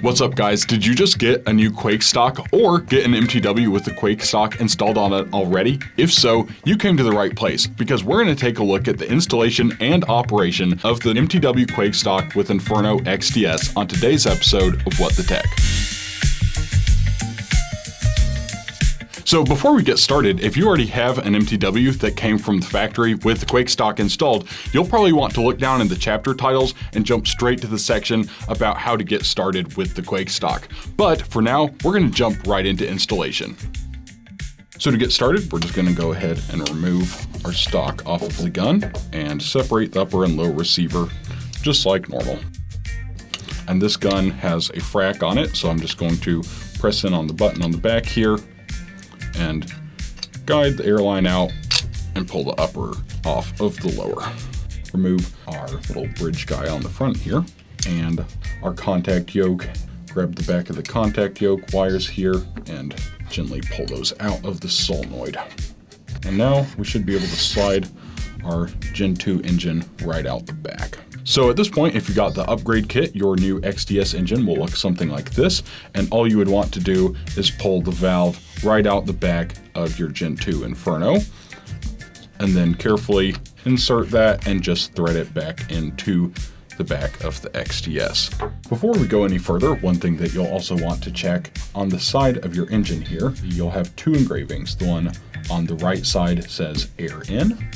What's up guys, did you just get a new Quake stock or get an MTW with the Quake stock installed on it already? If so, you came to the right place because we're going to take a look at the installation and operation of the MTW Quake stock with Inferno XDS on today's episode of What the Tech. So before we get started, if you already have an MTW that came from the factory with the Quake stock installed, you'll probably want to look down in the chapter titles and jump straight to the section about how to get started with the Quake stock. But for now, we're going to jump right into installation. So to get started, we're just going to go ahead and remove our stock off of the gun and separate the upper and lower receiver just like normal. And this gun has a frac on it, so I'm just going to press in on the button on the back here and guide the airline out and pull the upper off of the lower. Remove our little bridge guy on the front here and our contact yoke. Grab the back of the contact yoke wires here and gently pull those out of the solenoid. And now we should be able to slide our Gen 2 engine right out the back. So at this point, if you got the upgrade kit, your new XDS engine will look something like this, and all you would want to do is pull the valve right out the back of your Gen 2 Inferno, and then carefully insert that and just thread it back into the back of the XDS. Before we go any further, one thing that you'll also want to check on the side of your engine here, you'll have two engravings. The one on the right side says air in,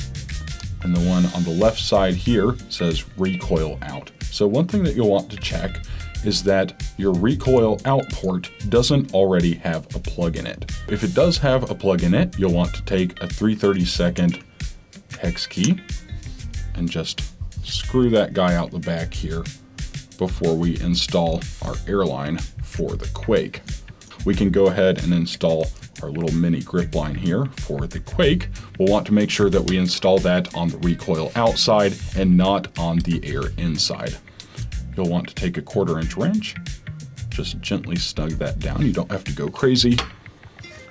and the one on the left side here says recoil out. So one thing that you'll want to check is that your recoil out port doesn't already have a plug in it. If it does have a plug in it, you'll want to take a 3/32 hex key and just screw that guy out the back here before we install our airline for the Quake. We can go ahead and install our little mini grip line here for the Quake. We'll want to make sure that we install that on the recoil outside and not on the air inside. You'll want to take a 1/4-inch wrench, just gently snug that down. You don't have to go crazy.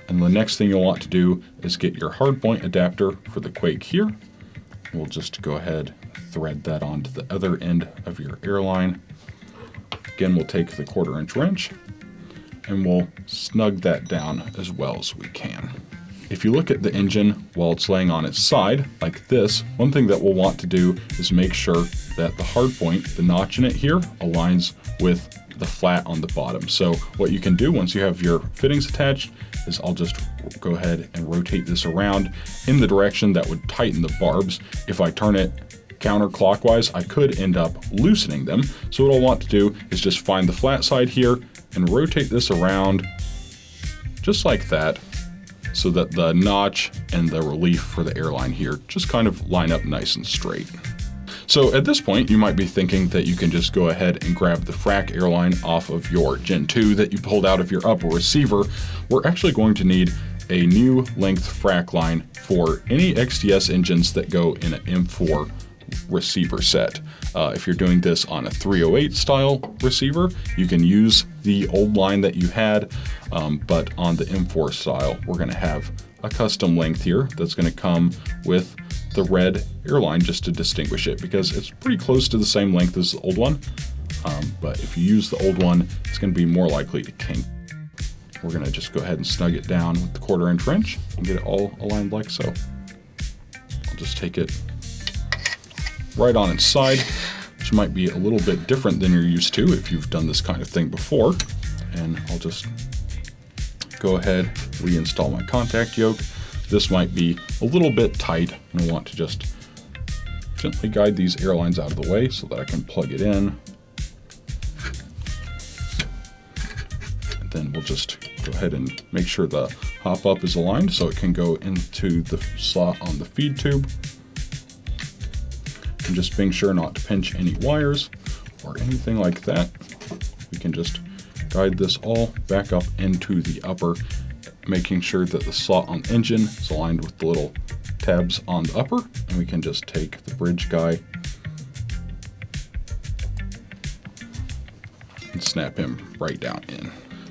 And the next thing you'll want to do is get your hardpoint adapter for the Quake here. We'll just go ahead, thread that onto the other end of your airline. Again, we'll take the 1/4-inch wrench and we'll snug that down as well as we can. If you look at the engine while it's laying on its side, like this, one thing that we'll want to do is make sure that the hardpoint, the notch in it here, aligns with the flat on the bottom. So what you can do once you have your fittings attached is I'll just go ahead and rotate this around in the direction that would tighten the barbs. If I turn it counterclockwise, I could end up loosening them. So what I'll want to do is just find the flat side here and rotate this around just like that so that the notch and the relief for the airline here just kind of line up nice and straight. So at this point, you might be thinking that you can just go ahead and grab the frac airline off of your Gen 2 that you pulled out of your upper receiver. We're actually going to need a new length frac line for any XDS engines that go in an M4 receiver set. If you're doing this on a 308 style receiver, you can use the old line that you had, but on the M4 style, we're going to have a custom length here that's going to come with the red airline just to distinguish it because it's pretty close to the same length as the old one. But if you use the old one, it's going to be more likely to kink. We're going to just go ahead and snug it down with the 1/4-inch wrench and get it all aligned like so. I'll just take it right on its side, which might be a little bit different than you're used to if you've done this kind of thing before. And I'll just go ahead, reinstall my contact yoke. This might be a little bit tight, and I want to just gently guide these airlines out of the way so that I can plug it in. And then we'll just go ahead and make sure the hop up is aligned so it can go into the slot on the feed tube. And just being sure not to pinch any wires or anything like that. We can just guide this all back up into the upper, making sure that the slot on the engine is aligned with the little tabs on the upper, and we can just take the bridge guy and snap him right down in.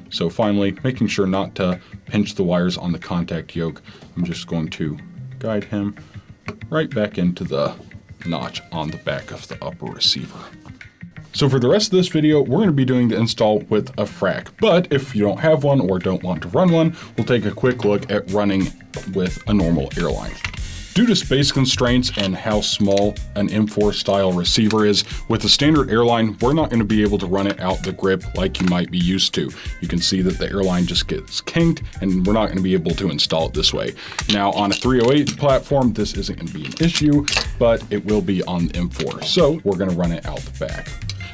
So finally, making sure not to pinch the wires on the contact yoke, I'm just going to guide him right back into the notch on the back of the upper receiver. So for the rest of this video, we're going to be doing the install with a frac. But if you don't have one or don't want to run one, we'll take a quick look at running with a normal airline. Due to space constraints and how small an M4 style receiver is, with a standard airline, we're not going to be able to run it out the grip like you might be used to. You can see that the airline just gets kinked, and we're not going to be able to install it this way. Now on a 308 platform, this isn't going to be an issue, but it will be on the M4. So we're going to run it out the back.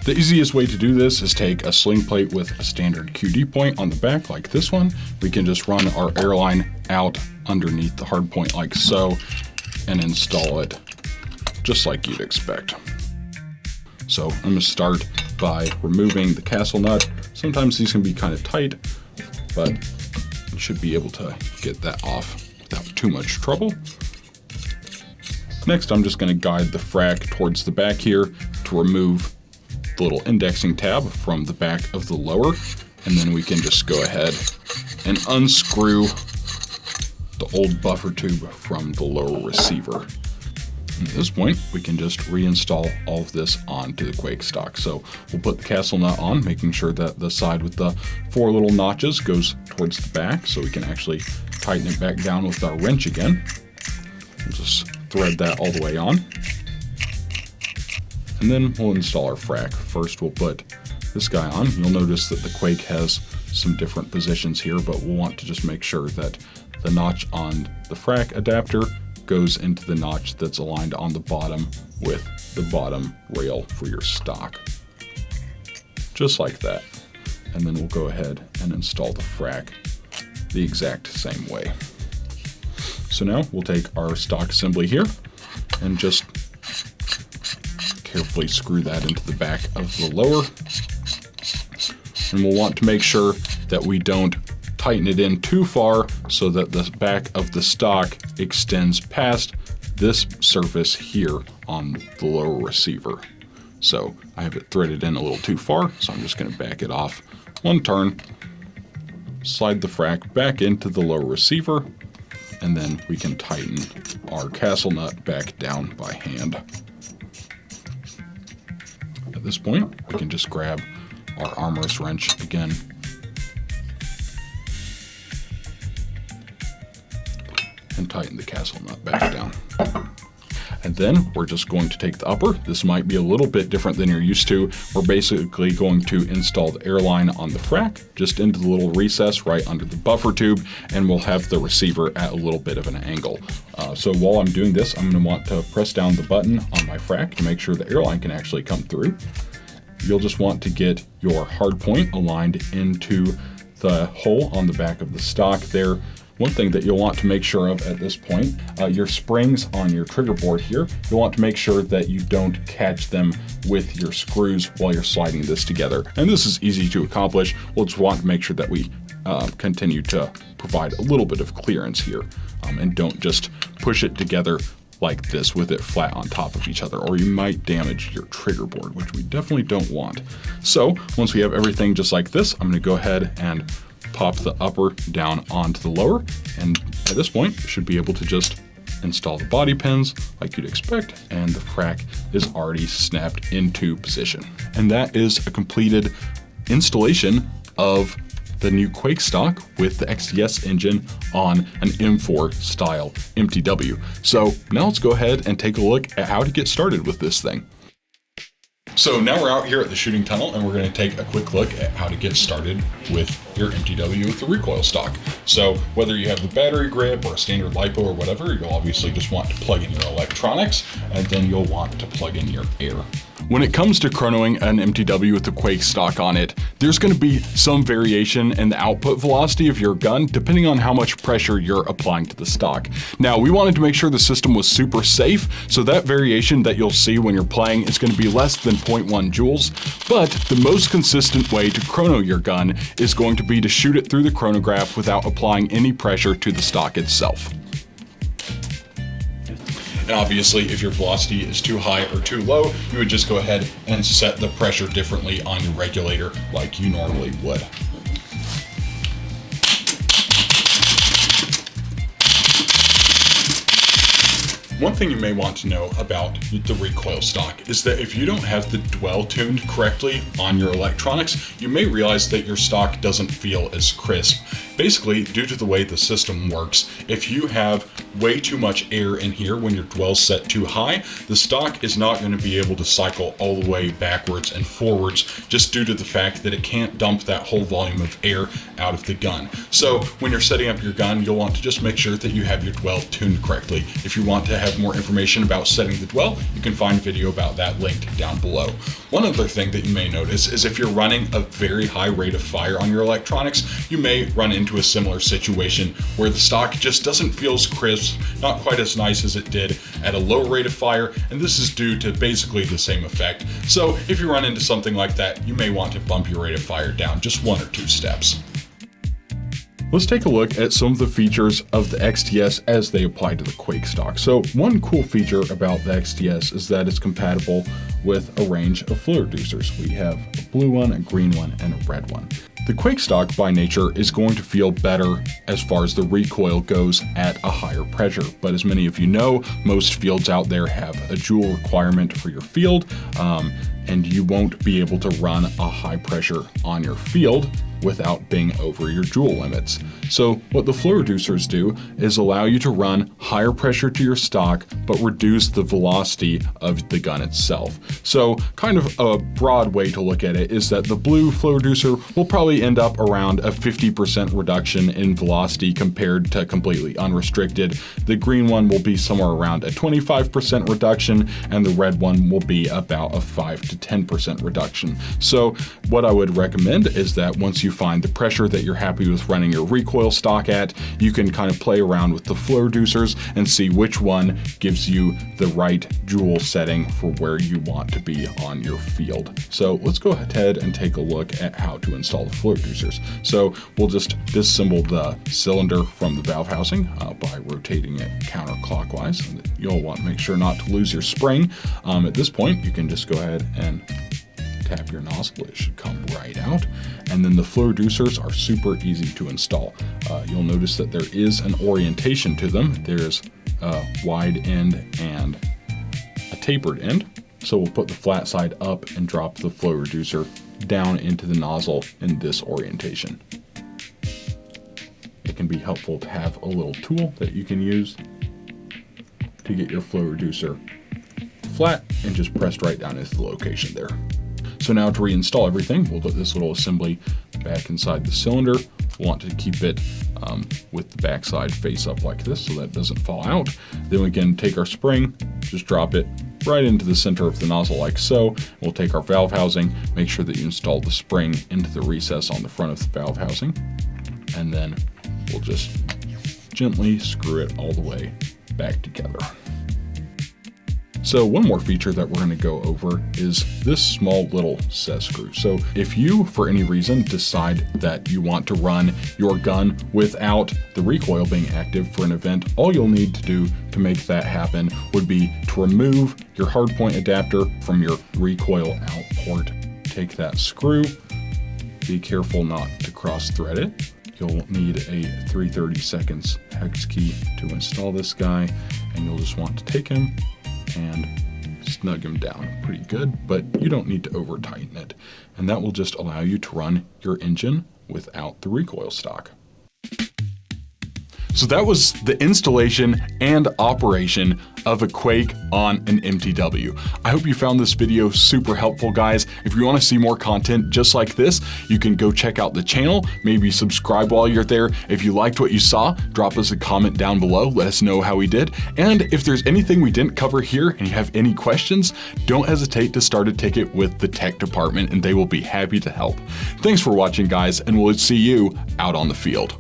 The easiest way to do this is take a sling plate with a standard QD point on the back like this one. We can just run our airline out underneath the hard point like so and install it just like you'd expect. So I'm going to start by removing the castle nut. Sometimes these can be kind of tight, but you should be able to get that off without too much trouble. Next, I'm just going to guide the frac towards the back here to remove the little indexing tab from the back of the lower, and then we can just go ahead and unscrew the old buffer tube from the lower receiver. And at this point, we can just reinstall all of this onto the Quake stock. So we'll put the castle nut on, making sure that the side with the 4 little notches goes towards the back, so we can actually tighten it back down with our wrench again. We'll just thread that all the way on. And then we'll install our frac. First, we'll put this guy on. You'll notice that the Quake has some different positions here, but we'll want to just make sure that the notch on the frac adapter goes into the notch that's aligned on the bottom with the bottom rail for your stock. Just like that. And then we'll go ahead and install the frac the exact same way. So now we'll take our stock assembly here and just carefully screw that into the back of the lower. And we'll want to make sure that we don't tighten it in too far so that the back of the stock extends past this surface here on the lower receiver. So I have it threaded in a little too far, so I'm just going to back it off 1 turn, slide the frac back into the lower receiver, and then we can tighten our castle nut back down by hand. At this point, we can just grab our armor's wrench again and tighten the castle nut back down. And then we're just going to take the upper. This might be a little bit different than you're used to. We're basically going to install the airline on the frac, just into the little recess right under the buffer tube, and we'll have the receiver at a little bit of an angle. So while I'm doing this, I'm going to want to press down the button on my frac to make sure the airline can actually come through. You'll just want to get your hard point aligned into the hole on the back of the stock there. One thing that you'll want to make sure of at this point, your springs on your trigger board here, you'll want to make sure that you don't catch them with your screws while you're sliding this together. And this is easy to accomplish. We'll just want to make sure that we continue to provide a little bit of clearance here and don't just push it together like this with it flat on top of each other, or you might damage your trigger board, which we definitely don't want. So once we have everything just like this, I'm going to go ahead and pop the upper down onto the lower, and at this point should be able to just install the body pins like you'd expect, and the frac is already snapped into position. And that is a completed installation of the new Quake stock with the XDS engine on an M4 style MTW. So now let's go ahead and take a look at how to get started with this thing. So now we're out here at the shooting tunnel, and we're going to take a quick look at how to get started with your MTW with the recoil stock. So whether you have the battery grip or a standard LiPo or whatever, you'll obviously just want to plug in your electronics, and then you'll want to plug in your air. When it comes to chronoing an MTW with the Quake stock on it, there's going to be some variation in the output velocity of your gun depending on how much pressure you're applying to the stock. Now, we wanted to make sure the system was super safe, so that variation that you'll see when you're playing is going to be less than 0.1 joules, but the most consistent way to chrono your gun is going to be to shoot it through the chronograph without applying any pressure to the stock itself. And obviously, if your velocity is too high or too low, you would just go ahead and set the pressure differently on your regulator like you normally would. One thing you may want to know about the Recoil stock is that if you don't have the dwell tuned correctly on your electronics, you may realize that your stock doesn't feel as crisp. Basically, due to the way the system works, if you have way too much air in here when your dwell's set too high, the stock is not going to be able to cycle all the way backwards and forwards just due to the fact that it can't dump that whole volume of air out of the gun. So when you're setting up your gun, you'll want to just make sure that you have your dwell tuned correctly. If you want to have more information about setting the dwell, you can find a video about that linked down below. One other thing that you may notice is if you're running a very high rate of fire on your electronics, you may run into a similar situation where the stock just doesn't feel as crisp, not quite as nice as it did at a low rate of fire, and this is due to basically the same effect. So if you run into something like that, you may want to bump your rate of fire down just 1 or 2 steps. Let's take a look at some of the features of the XTS as they apply to the Quake stock. So one cool feature about the XTS is that it's compatible with a range of flow reducers. We have a blue one, a green one, and a red one. The Quake stock by nature is going to feel better as far as the recoil goes at a higher pressure, but as many of you know, most fields out there have a joule requirement for your field, and you won't be able to run a high pressure on your field without being over your joule limits. So what the flow reducers do is allow you to run higher pressure to your stock, but reduce the velocity of the gun itself. So kind of a broad way to look at it is that the blue flow reducer will probably end up around a 50% reduction in velocity compared to completely unrestricted. The green one will be somewhere around a 25% reduction, and the red one will be about a 5 to 10% reduction. So what I would recommend is that once you find the pressure that you're happy with running your recoil stock at, you can kind of play around with the flow reducers and see which one gives you the right joule setting for where you want to be on your field. So let's go ahead and take a look at how to install the flow reducers. So we'll just disassemble the cylinder from the valve housing by rotating it counterclockwise. And you'll want to make sure not to lose your spring. At this point, you can just go ahead and tap your nozzle. It should come right out. And then the flow reducers are super easy to install. You'll notice that there is an orientation to them. There's a wide end and a tapered end. So we'll put the flat side up and drop the flow reducer down into the nozzle in this orientation. It can be helpful to have a little tool that you can use to get your flow reducer flat and just pressed right down into the location there. So now to reinstall everything, we'll put this little assembly back inside the cylinder. We'll want to keep it with the backside face up like this so that it doesn't fall out. Then we can take our spring, just drop it right into the center of the nozzle like so. We'll take our valve housing, make sure that you install the spring into the recess on the front of the valve housing, and then we'll just gently screw it all the way back together. So one more feature that we're going to go over is this small little set screw. So if you, for any reason, decide that you want to run your gun without the recoil being active for an event, all you'll need to do to make that happen would be to remove your hardpoint adapter from your recoil out port. Take that screw, be careful not to cross thread it. You'll need a 3/32 hex key to install this guy, and you'll just want to take him and snug him down pretty good, but you don't need to over tighten it. And that will just allow you to run your engine without the recoil stock. So that was the installation and operation of a Quake on an MTW. I hope you found this video super helpful, guys. If you want to see more content just like this, you can go check out the channel, maybe subscribe while you're there. If you liked what you saw, drop us a comment down below, let us know how we did. And if there's anything we didn't cover here and you have any questions, don't hesitate to start a ticket with the tech department and they will be happy to help. Thanks for watching, guys, and we'll see you out on the field.